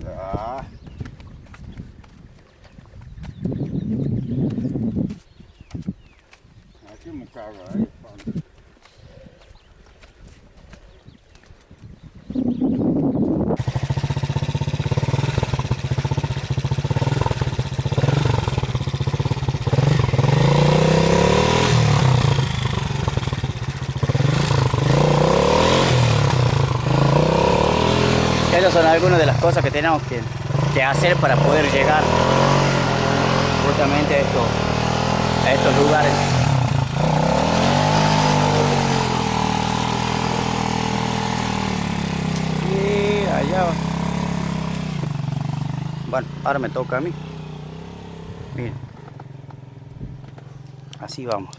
Ya. Aquí me cago ahí. Esas son algunas de las cosas que tenemos que hacer para poder llegar justamente a estos lugares. Y allá va. Bueno, ahora me toca a mí. Miren, así vamos.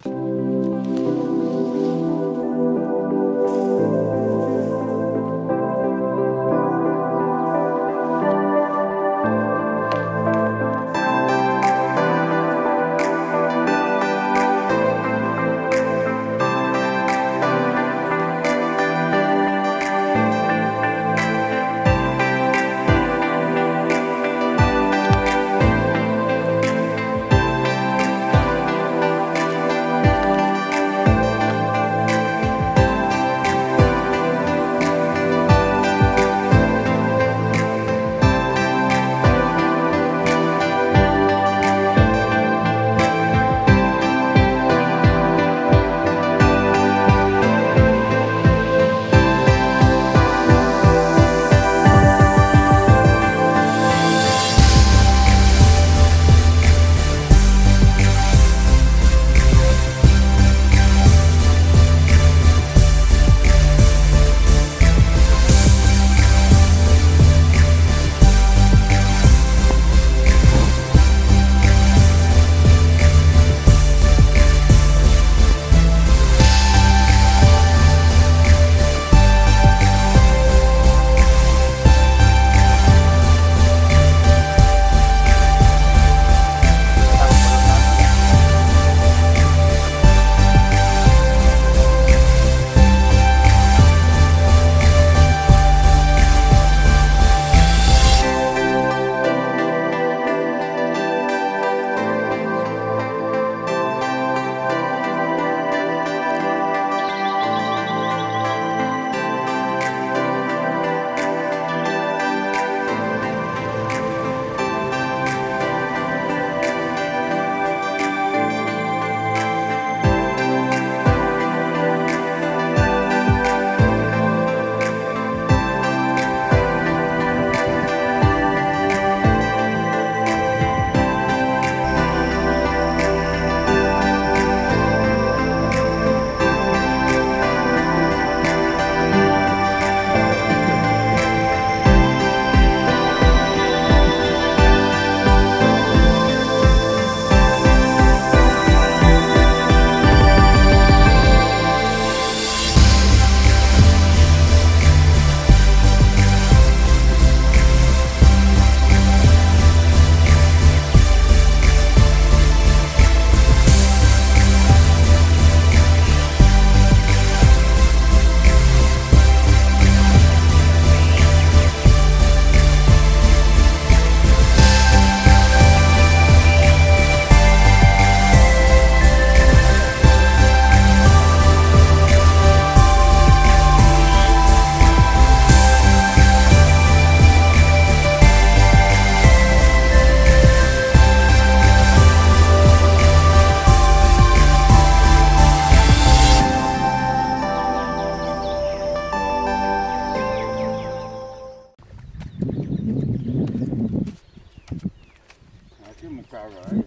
Aquí me cago ahí.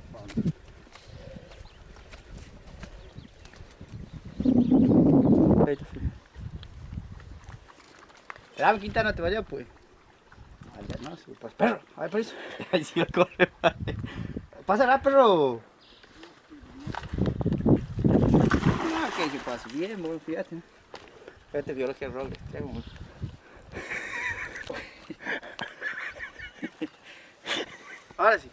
Espera, Quinta, no te vayas, pues. Allá no, pues, perro. A ver, por eso. Ahí sí va a correr, vale. Pásala, perro. No, que se pasa bien, bueno, fíjate. Fíjate, biología roble. Traigo mucho. Ahora sí.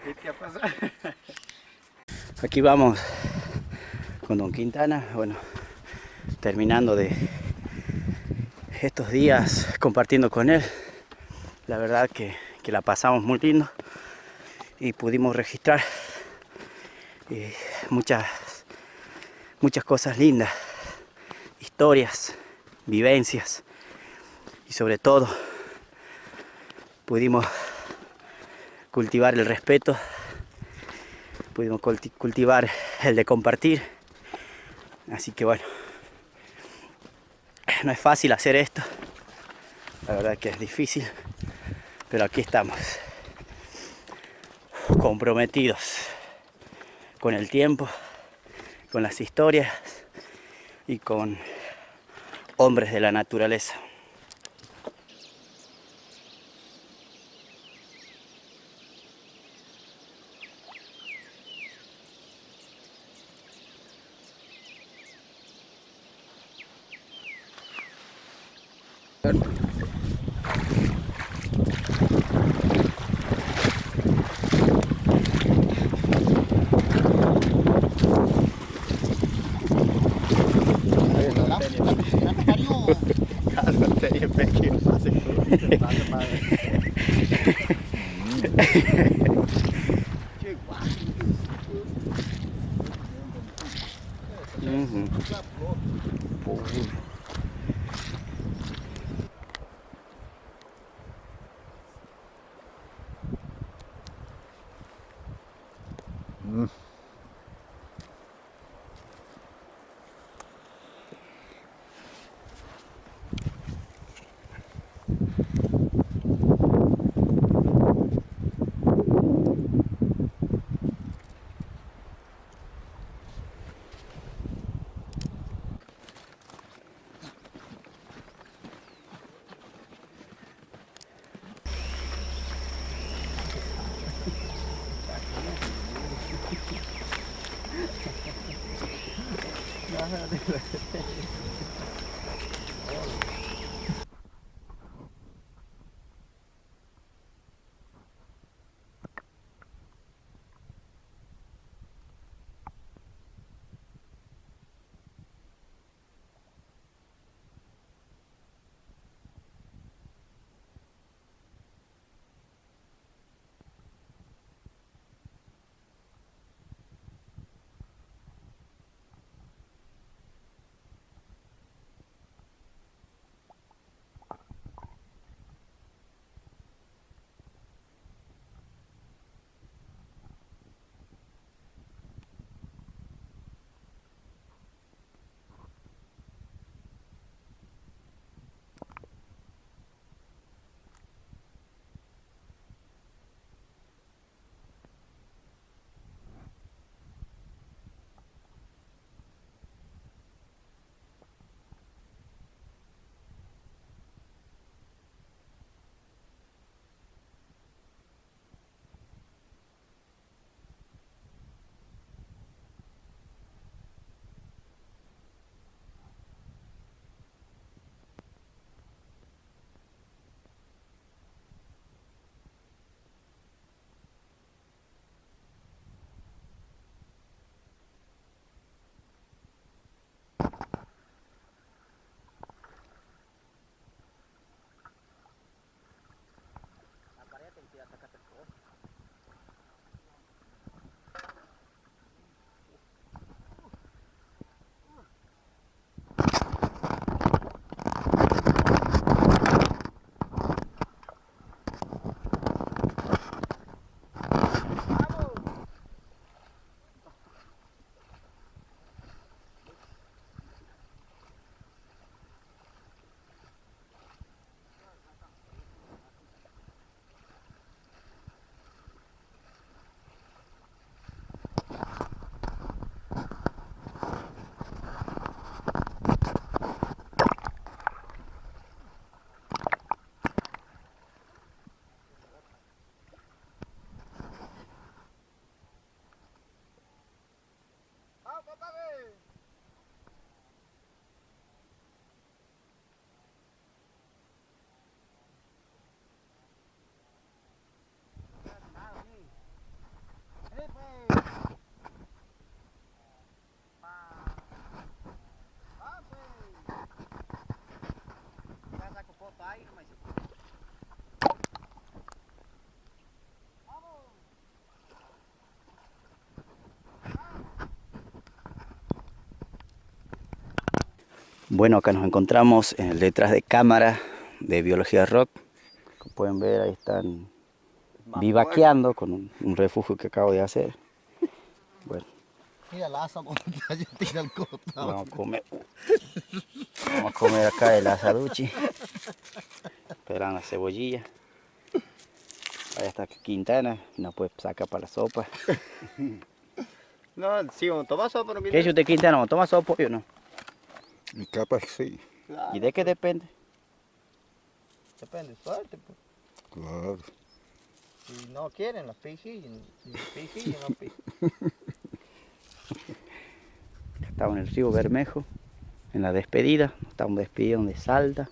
¿Qué te ha pasado? Aquí vamos con Don Quintana. Bueno, terminando de estos días compartiendo con él. La verdad que la pasamos muy lindo y pudimos registrar muchas cosas lindas, historias, vivencias y sobre todo pudimos cultivar el respeto, pudimos cultivar el de compartir. Así que bueno, no es fácil hacer esto, la verdad que es difícil, pero aquí estamos, comprometidos con el tiempo, con las historias y con hombres de la naturaleza. Bueno, acá nos encontramos en el detrás de cámara de Biología Rock. Como pueden ver, ahí están vivaqueando con un refugio que acabo de hacer. Bueno, Mira la asa como yo tira el costado. vamos a comer acá el asaduchi. Esperan la cebollilla. Ahí está Quintana, nos puede sacar para la sopa. No, sí, toma sopa, no ¿Qué es usted, Quintana? ¿Toma sopa o no? Y capaz que sí. Claro, ¿Y de qué depende? depende de suerte, pues. Claro. Si no quieren, las pejillas. Si pejillas, no pejillas. Estamos en el río Bermejo, en la despedida. Estamos despidiendo de Salta.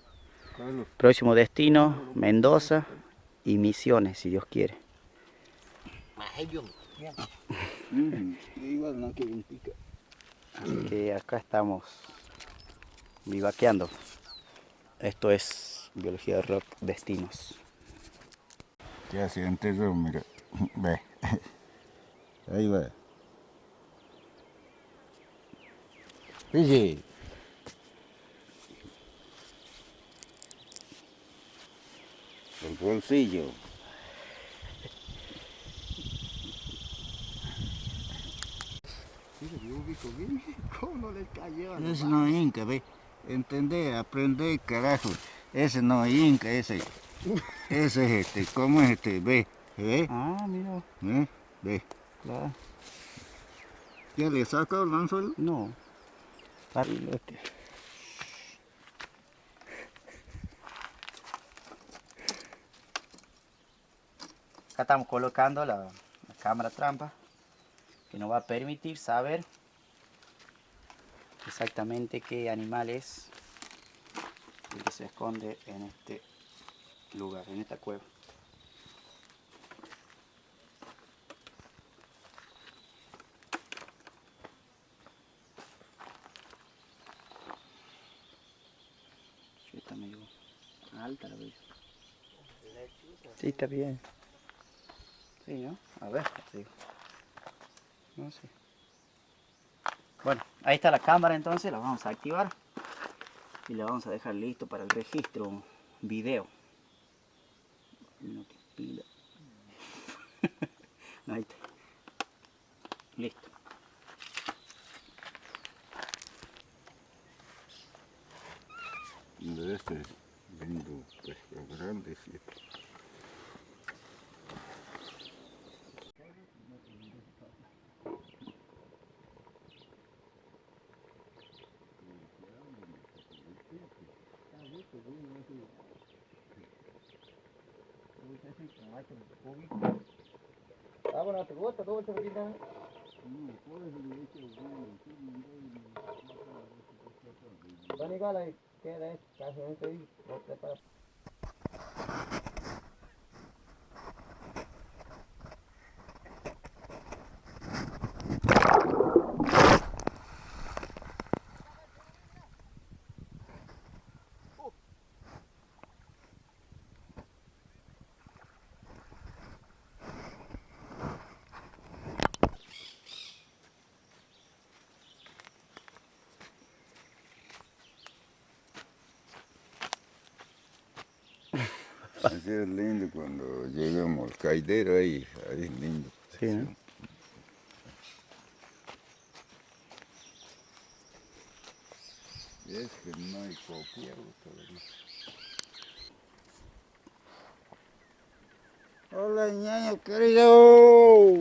Claro. Próximo destino, Mendoza y Misiones, si Dios quiere. Igual no quieren picar. Así que acá estamos vivaqueando. Esto es Biología Rock Destinos. Ya se enterró, mira. Ve. Ahí va. Fíjate. El bolsillo. ¿Cómo no le cayó? Ese no es inca, ve. Entender, aprender, carajo. Ese no es inca, ese. Ese es ¿cómo es ve? ¿Ve? Ah, mira, Ve. claro. ¿Ya le sacó el anzuelo? No. Acá estamos colocando la cámara trampa que nos va a permitir saber exactamente qué animal es el que se esconde en este lugar, en esta cueva. Sí, está medio alta la veo. Sí, está bien. Sí, ¿no? A ver, te digo. No sé. Bueno, ahí está la cámara entonces, la vamos a activar y la vamos a dejar listo para el registro video. No te pila. Ahí está. Listo. De este lindo pescado grande, sí. Ah, bueno, te gusta todo eso que tiene. Bueno, igual ahí queda casi ahí, no te para. Así es lindo cuando llegamos al caidero ahí es lindo. Sí, ¿no? Es que no hay copiado todavía. Hola, ñaño querido.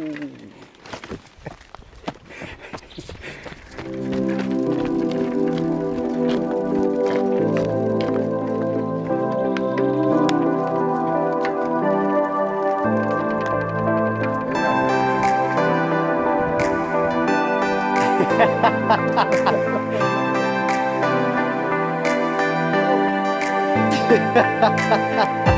Ha ha ha ha.